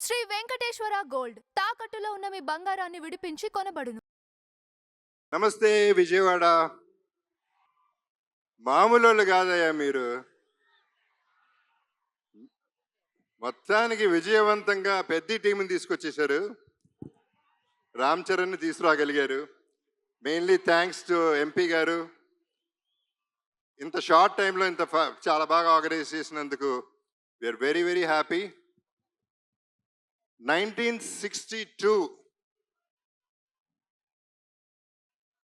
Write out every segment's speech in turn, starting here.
Shri Venkateswara gold తాకట్టులో ఉన్న మీ బంగారాన్ని విడిపించి కొనబడును. నమస్తే విజయవాడ. మామూలు కాదయ్యా మీరు. మొత్తానికి విజయవంతంగా పెద్ద టీంని తీసుకొచ్చేసారు. Ram చరణ్ని తీసుకురాగలిగారు. Mainly thanks to MP గారు. ఇంత షార్ట్ టైంలో ఇంత చాలా బాగా ఆర్గనైజ్ చేసినందుకు we are very very happy. 1962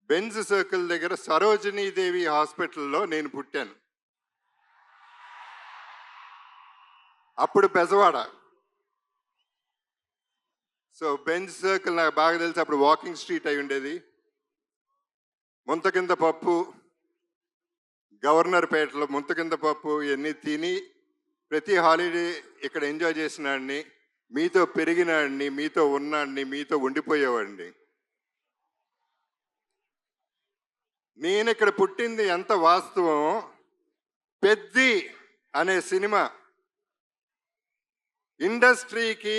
Benz circle దగ్గర సరోజినీదేవి హాస్పిటల్లో నేను పుట్టాను. అప్పుడు బెజవాడ. సో బెంజ్ సర్కిల్ నాకు బాగా తెలిసి అప్పుడు వాకింగ్ స్ట్రీట్ అయి ఉండేది. ముంత కింద పప్పు, గవర్నర్ పేటలో ముంత కింద పప్పు ఇవన్నీ తిని ప్రతి హాలిడే ఇక్కడ ఎంజాయ్ చేసినాడిని, మీతో పెరిగినాడిని, మీతో ఉన్నాడిని, మీతో ఉండిపోయేవాడిని. నేను ఇక్కడ పుట్టింది ఎంత వాస్తవం. పెద్ది అనే సినిమా ఇండస్ట్రీకి,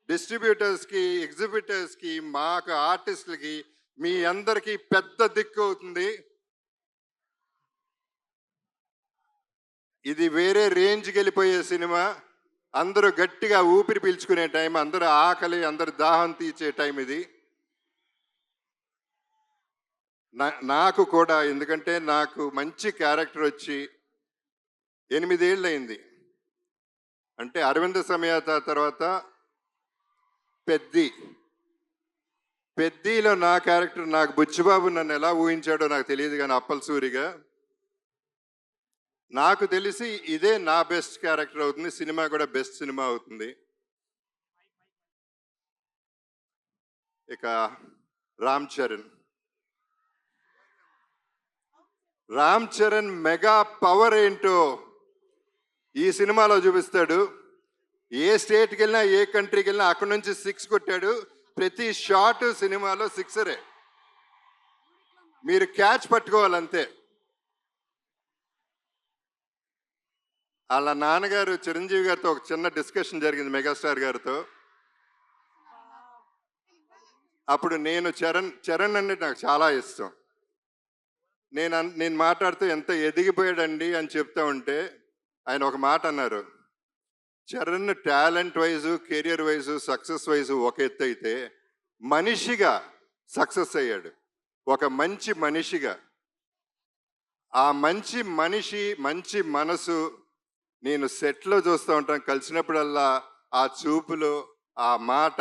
డిస్ట్రిబ్యూటర్స్కి, ఎగ్జిబిటర్స్కి, మాకు ఆర్టిస్టులకి, మీ అందరికీ పెద్ద దిక్కు అవుతుంది. ఇది వేరే రేంజ్కి వెళ్ళిపోయే సినిమా. అందరూ గట్టిగా ఊపిరి పీల్చుకునే టైం, అందరూ ఆకలి, అందరు దాహం తీర్చే టైం ఇది. నాకు కూడా, ఎందుకంటే నాకు మంచి క్యారెక్టర్ వచ్చి 8 ఏళ్ళు అయింది. అంటే అరవింద సమేత తర్వాత పెద్దిలో నా క్యారెక్టర్, నాకు బుచ్చిబాబు నన్ను ఎలా ఊహించాడో నాకు తెలియదు, కానీ అప్పలసూరిగా నాకు తెలిసి ఇదే నా బెస్ట్ క్యారెక్టర్ అవుతుంది. సినిమా కూడా బెస్ట్ సినిమా అవుతుంది. ఇక రామ్ చరణ్ మెగా పవర్ ఏంటో ఈ సినిమాలో చూపిస్తాడు. ఏ స్టేట్కి వెళ్ళినా, ఏ కంట్రీకి వెళ్ళినా అక్కడి నుంచి 6 కొట్టాడు. ప్రతి షాట్ సినిమాలో 6రే. మీరు క్యాచ్ పట్టుకోవాలంతే. వాళ్ళ నాన్నగారు చిరంజీవి గారితో ఒక చిన్న డిస్కషన్ జరిగింది, మెగాస్టార్ గారితో. అప్పుడు నేను చరణ్ అంటే నాకు చాలా ఇష్టం. నేను మాట్లాడుతూ ఎంత ఎదిగిపోయాడండి అని చెప్తా ఉంటే ఆయన ఒక మాట అన్నారు, Charan talent wise, career wise, success wise ఒక ఎత్తు అయితే మనిషిగా సక్సెస్ అయ్యాడు. ఒక మంచి మనిషిగా, ఆ మంచి మనిషి, మంచి మనసు నేను సెట్లో చూస్తూ ఉంటాను. కలిసినప్పుడల్లా ఆ చూపులో, ఆ మాట,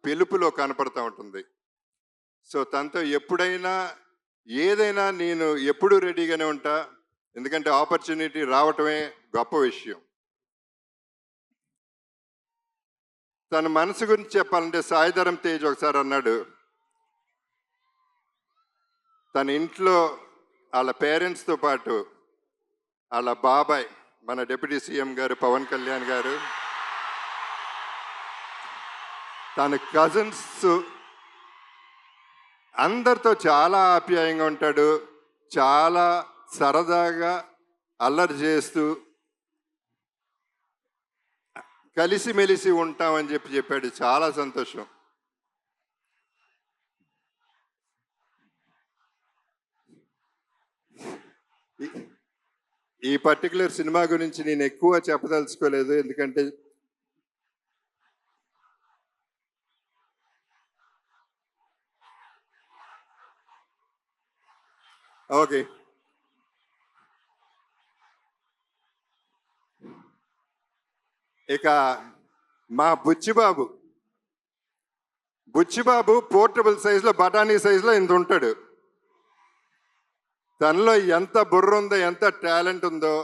పిలుపులో కనపడుతూ ఉంటుంది. సో తనతో ఎప్పుడైనా ఏదైనా నేను ఎప్పుడూ రెడీగానే ఉంటా. ఎందుకంటే ఆపర్చునిటీ రావటమే గొప్ప విషయం. తన మనసు గురించి చెప్పాలంటే సాయిధరం తేజ్ ఒకసారి అన్నాడు, తన ఇంట్లో వాళ్ళ పేరెంట్స్తో పాటు వాళ్ళ బాబాయ్, మన డిప్యూటీ సీఎం గారు పవన్ కళ్యాణ్ గారు, తన కజిన్స్ అందరితో చాలా ఆప్యాయంగా ఉంటాడు. చాలా సరదాగా అల్లరి చేస్తూ కలిసిమెలిసి ఉంటామని చెప్పాడు. చాలా సంతోషం. ఈ పర్టికులర్ సినిమా గురించి నేను ఎక్కువ చెప్పదలుచుకోలేదు, ఎందుకంటే ఓకే. ఇక మా బుచ్చిబాబు పోర్టబుల్ సైజులో, బఠానీ సైజులో ఇంత ఉంటాడు. తనలో ఎంత బుర్ర ఉందో, ఎంత టాలెంట్ ఉందో,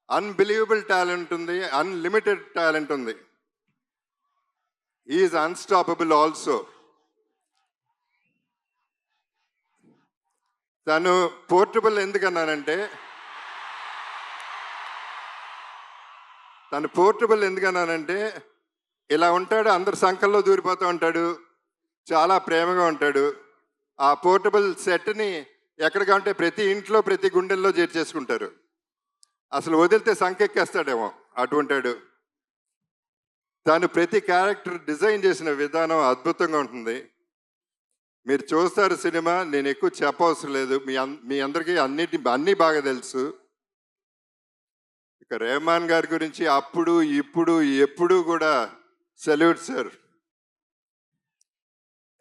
అన్బిలీవబుల్ టాలెంట్ ఉంది, అన్లిమిటెడ్ టాలెంట్ ఉంది. Is unstoppable also. తను పోర్టబుల్ ఎందుకన్నానంటే ఇలా ఉంటాడు, అందరు సంకల్లో దూరిపోతూ ఉంటాడు, చాలా ప్రేమగా ఉంటాడు. ఆ పోర్టబుల్ సెట్ని ఎక్కడికంటే ప్రతి ఇంట్లో, ప్రతి గుండెల్లో చేర్చేసుకుంటారు. అసలు వదిలితే సంకెక్కేస్తాడేమో అటు ఉంటాడు. తను ప్రతి క్యారెక్టర్ డిజైన్ చేసిన విధానం అద్భుతంగా ఉంటుంది. మీరు చూస్తారు సినిమా, నేను ఎక్కువ చెప్పవసరం లేదు. మీ అందరికీ అన్నీ బాగా తెలుసు. ఇక రెహమాన్ గారి గురించి అప్పుడు ఇప్పుడు ఎప్పుడు కూడా సెల్యూట్ సార్.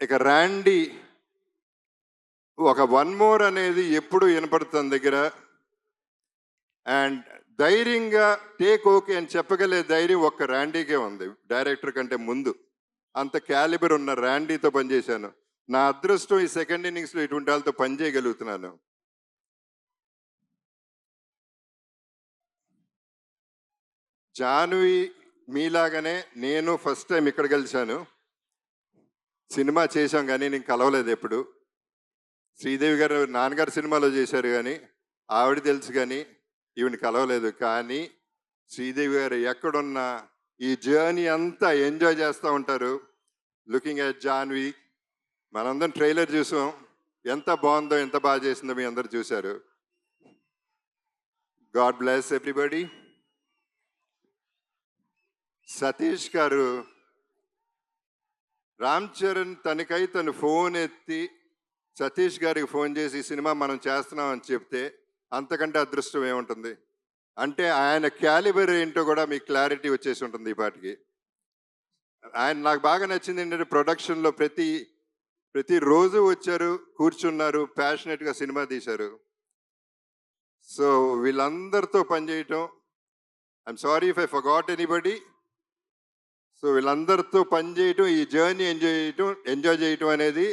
ఇక ర్యాండీ ఒక వన్ మోర్ అనేది ఎప్పుడు వినపడుతుంది దగ్గర. అండ్ ధైర్యంగా టేక్ ఓకే అని చెప్పగలే ధైర్యం ఒక్క ర్యాండీకే ఉంది డైరెక్టర్ కంటే ముందు. అంత క్యాలిబర్ ఉన్న ర్యాండీతో పనిచేశాను. నా అదృష్టం ఈ సెకండ్ ఇన్నింగ్స్లో ఇటువంటి వాళ్ళతో పనిచేయగలుగుతున్నాను. జాన్వి మీలాగానే నేను ఫస్ట్ టైం ఇక్కడ కలిశాను. సినిమా చేశాం కానీ నేను కలవలేదు ఎప్పుడు. శ్రీదేవి గారు నాన్నగారు సినిమాలో చేశారు కానీ ఆవిడ తెలుసు కానీ ఈవిని కలవలేదు. కానీ శ్రీదేవి గారు ఎక్కడున్నా ఈ జర్నీ అంతా ఎంజాయ్ చేస్తూ ఉంటారు. లుకింగ్ అట్ జాన్వి, మనందరం ట్రైలర్ చూసాం, ఎంత బాగుందో ఎంత బాగా చేసిందో మీ అందరు చూశారు. God bless everybody. సతీష్ గారు, రామ్ చరణ్ తనకై తను ఫోన్ ఎత్తి సతీష్ గారికి ఫోన్ చేసి ఈ సినిమా మనం చేస్తున్నాం అని చెప్తే అంతకంటే అదృష్టం ఏముంటుంది? అంటే ఆయన క్యాలిబర్ ఏంటో కూడా మీకు క్లారిటీ వచ్చేసి ఉంటుంది ఈ పాటికి. ఆయన నాకు బాగా నచ్చింది ఏంటంటే ప్రొడక్షన్లో ప్రతిరోజు వచ్చారు, కూర్చున్నారు, ప్యాషనెట్గా సినిమా తీశారు. సో వీళ్ళందరితో పనిచేయటం, I'm sorry if I forgot anybody. So వీళ్ళందరితో పనిచేయటం, ఈ జర్నీ ఎంజాయ్ చేయటం అనేది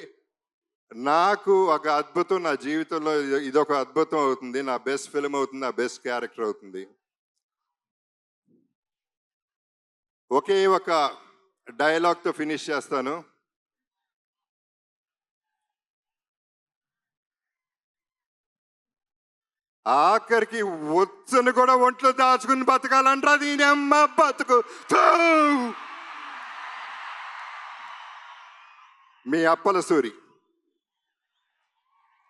నాకు ఒక అద్భుతం. నా జీవితంలో ఇదొక అద్భుతం అవుతుంది. నా బెస్ట్ ఫిల్మ్ అవుతుంది, నా బెస్ట్ క్యారెక్టర్ అవుతుంది. ఒకే ఒక డైలాగ్తో ఫినిష్ చేస్తాను. ఆఖరికి వచ్చను కూడా ఒంట్లో దాచుకుని బతకాలంటారా దీని అమ్మ బతుకు. మీ అప్పల సూరి.